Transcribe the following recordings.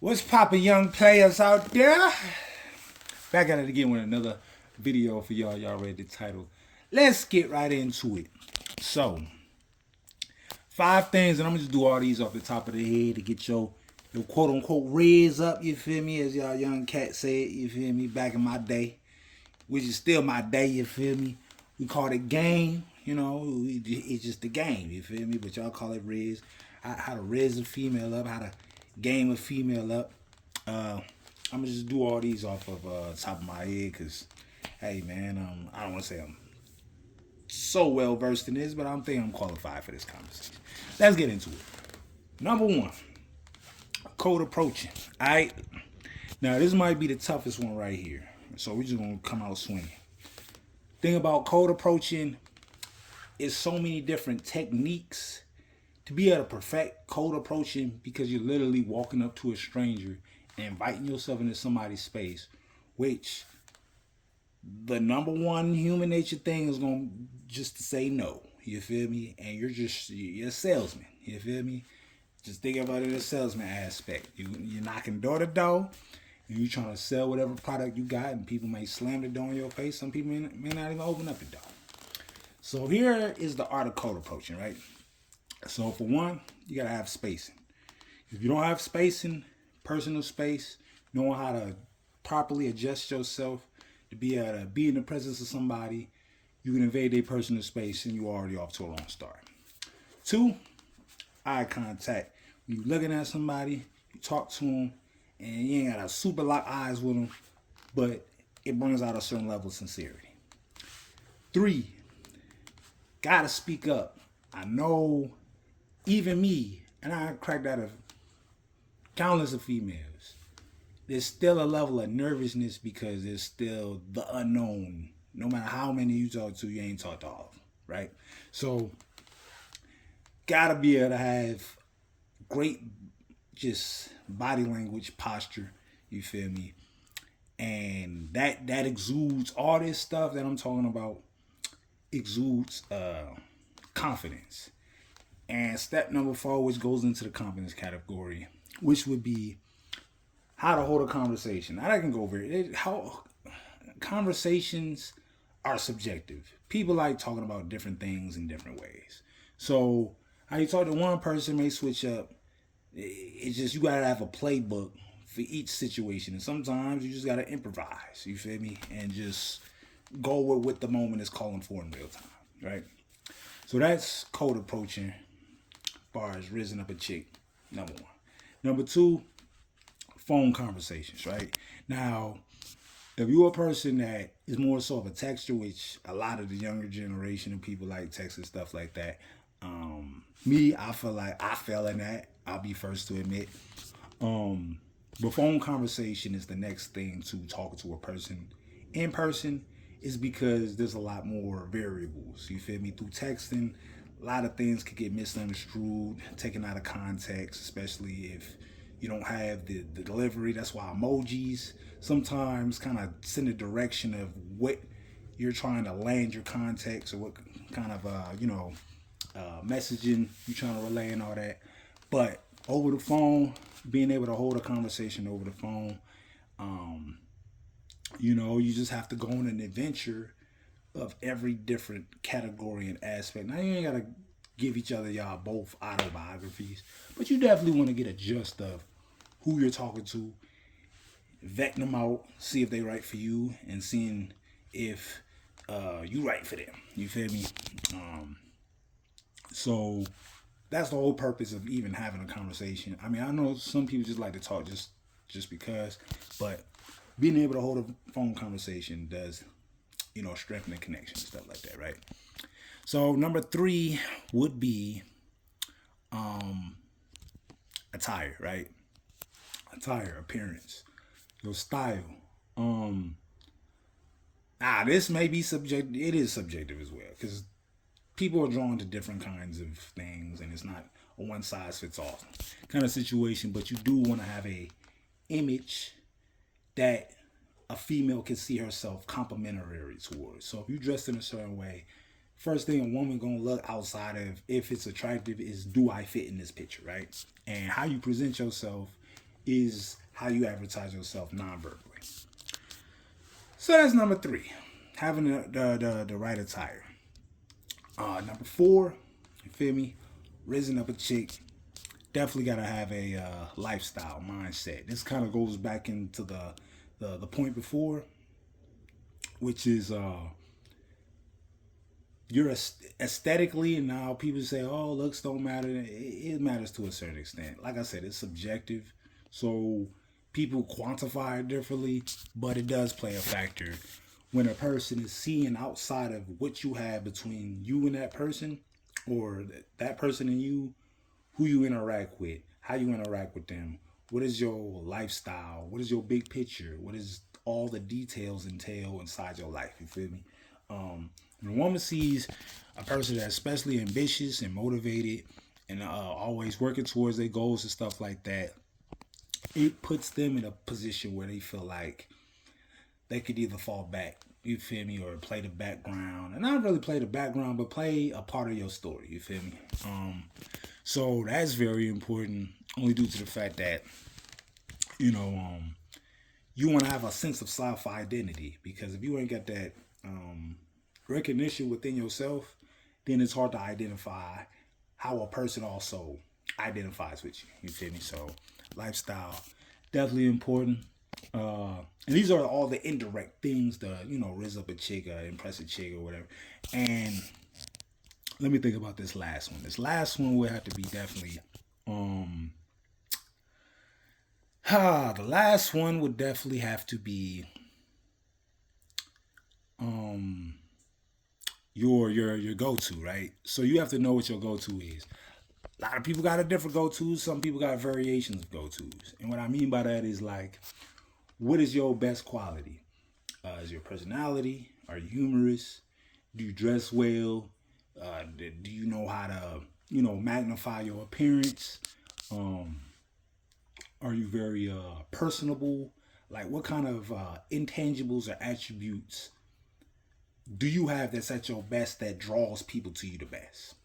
What's poppin', young players out there? Back at it again with another video for y'all. Y'all read the title. Let's get right into it. So, 5 things, and I'm gonna just do all these off the top of the head to get your quote unquote Rizz up, you feel me? As y'all young cats say it, you feel me? Back in my day, which is still my day, you feel me? We called it game, you know, it's just a game, you feel me? But y'all call it Rizz. How to Rizz a female up, how to game a female up. I'm gonna just do all these off of top of my head, cause hey man, I don't want to say I'm so well versed in this, but I'm thinking I'm qualified for this conversation. Let's get into it. Number one, cold approaching. All right, now this might be the toughest one right here, so we're just gonna come out swinging. Thing about cold approaching is so many different techniques to be able to perfect cold approaching, because you're literally walking up to a stranger and inviting yourself into somebody's space, which the number one human nature thing is going to just to say no. You feel me? And you're a salesman. You feel me? Just think about it in a salesman aspect. You're knocking door to door, and you're trying to sell whatever product you got, and people may slam the door in your face. Some people may not even open up the door. So here is the art of cold approaching, right? So for one, you gotta have spacing. If you don't have spacing, personal space, knowing how to properly adjust yourself to be able to be in the presence of somebody, you can invade their personal space and you're already off to a long start. 2, eye contact. When you're looking at somebody, you talk to them, and you ain't gotta super lock eyes with them, but it brings out a certain level of sincerity. 3, gotta speak up. I know even me, and I cracked out of countless of females, there's still a level of nervousness because there's still the unknown. No matter how many you talk to, you ain't talked to all of them, right? So, gotta be able to have great just body language, posture, you feel me? And that exudes all this stuff that I'm talking about, exudes confidence. And step number 4, which goes into the confidence category, which would be how to hold a conversation. Now, I can go over it. How conversations are subjective. People like talking about different things in different ways. So how you talk to one person may switch up. It's just you gotta have a playbook for each situation, and sometimes you just gotta improvise. You feel me? And just go with what the moment is calling for in real time, right? So that's cold approaching. Far as rizzing up a chick, number 1. Number 2, phone conversations, right? Now, if you're a person that is more so of a texter, which a lot of the younger generation of people like text and stuff like that, me, I feel like I fell in that. I'll be first to admit. But phone conversation is the next thing to talking to a person in person, is because there's a lot more variables. You feel me? Through texting, a lot of things could get misconstrued, taken out of context, especially if you don't have the delivery. That's why emojis sometimes kind of send a direction of what you're trying to land your context, or what kind of messaging you're trying to relay and all that. But over the phone, being able to hold a conversation over the phone, you just have to go on an adventure of every different category and aspect. Now, you ain't gotta give each other y'all both autobiographies, but you definitely want to get a gist of who you're talking to, vetting them out, see if they right for you, and seeing if you right for them. You feel me? So that's the whole purpose of even having a conversation. I mean, I know some people just like to talk just because, but being able to hold a phone conversation does, strengthen the connection and stuff like that, right? So number 3 would be attire, right? Attire, appearance, your style. This may be subjective. It is subjective as well, because people are drawn to different kinds of things, and it's not a one size fits all kind of situation. But you do want to have a image that a female can see herself complimentary towards. So if you dress in a certain way, first thing a woman gonna look outside of if it's attractive is, do I fit in this picture, right? And how you present yourself is how you advertise yourself non-verbally. So that's number 3, having the right attire. Number 4, you feel me? Raising up a chick, definitely gotta have a lifestyle mindset. This kind of goes back into the point before, which is you're aesthetically, and now people say, oh, looks don't matter. It matters to a certain extent. Like I said, it's subjective, so people quantify it differently, but it does play a factor when a person is seeing outside of what you have between you and that person, or that person and you, who you interact with, how you interact with them, what is your lifestyle, what is your big picture, what is all the details entail inside your life. You feel me? When a woman sees a person that's especially ambitious and motivated and always working towards their goals and stuff like that, it puts them in a position where they feel like they could either fall back, you feel me, or play the background. And not really play the background, but play a part of your story, you feel me? So that's very important, only due to the fact that, you know, you want to have a sense of self-identity, because if you ain't got that recognition within yourself, then it's hard to identify how a person also identifies with you. You feel me? So lifestyle, definitely important. And these are all the indirect things, the, you know, raise up a chick, impress a chick or whatever. And let me think about this last one. This last one would have to be definitely, the last one would definitely have to be, your go-to, right? So you have to know what your go-to is. A lot of people got a different go-tos. Some people got variations of go-tos. And what I mean by that is, like, what is your best quality? Is your personality? Are you humorous? Do you dress well? Do you know how to, you know, magnify your appearance? Are you very personable? Like, what kind of intangibles or attributes do you have that's at your best that draws people to you the best?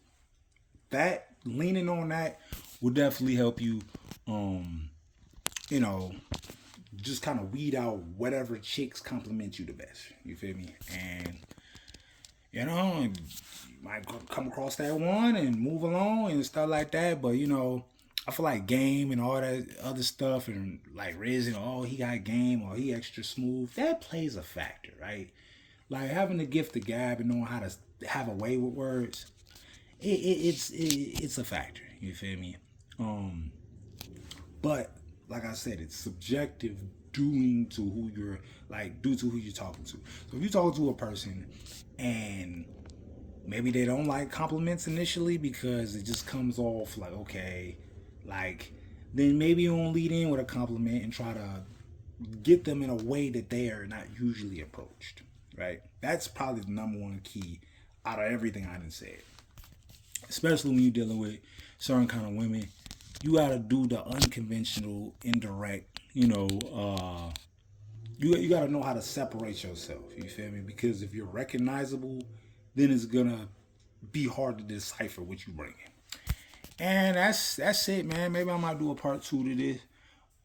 That, leaning on that will definitely help you, you know, just kind of weed out whatever chicks compliment you the best. You feel me? And, you know, you might come across that one and move along and stuff like that. But, you know, I feel like game and all that other stuff, and like Rizz, oh, he got game, or he extra smooth, that plays a factor, right? Like, having the gift of gab and knowing how to have a way with words, it's a factor. You feel me? But like I said, it's subjective due to who you're talking to. So if you're talking to a person and maybe they don't like compliments initially because it just comes off like, okay, like, then maybe you won't lead in with a compliment and try to get them in a way that they are not usually approached, right? That's probably the number one key out of everything I done said. Especially when you're dealing with certain kind of women, you gotta do the unconventional, indirect, you know, you gotta know how to separate yourself, you feel me? Because if you're recognizable, then it's gonna be hard to decipher what you bring in. And that's it, man. Maybe I might do a part 2 to this.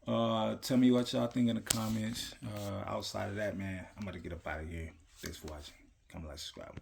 Tell me what y'all think in the comments. Outside of that, man, I'm about to get up out of here. Thanks for watching. Come like, subscribe.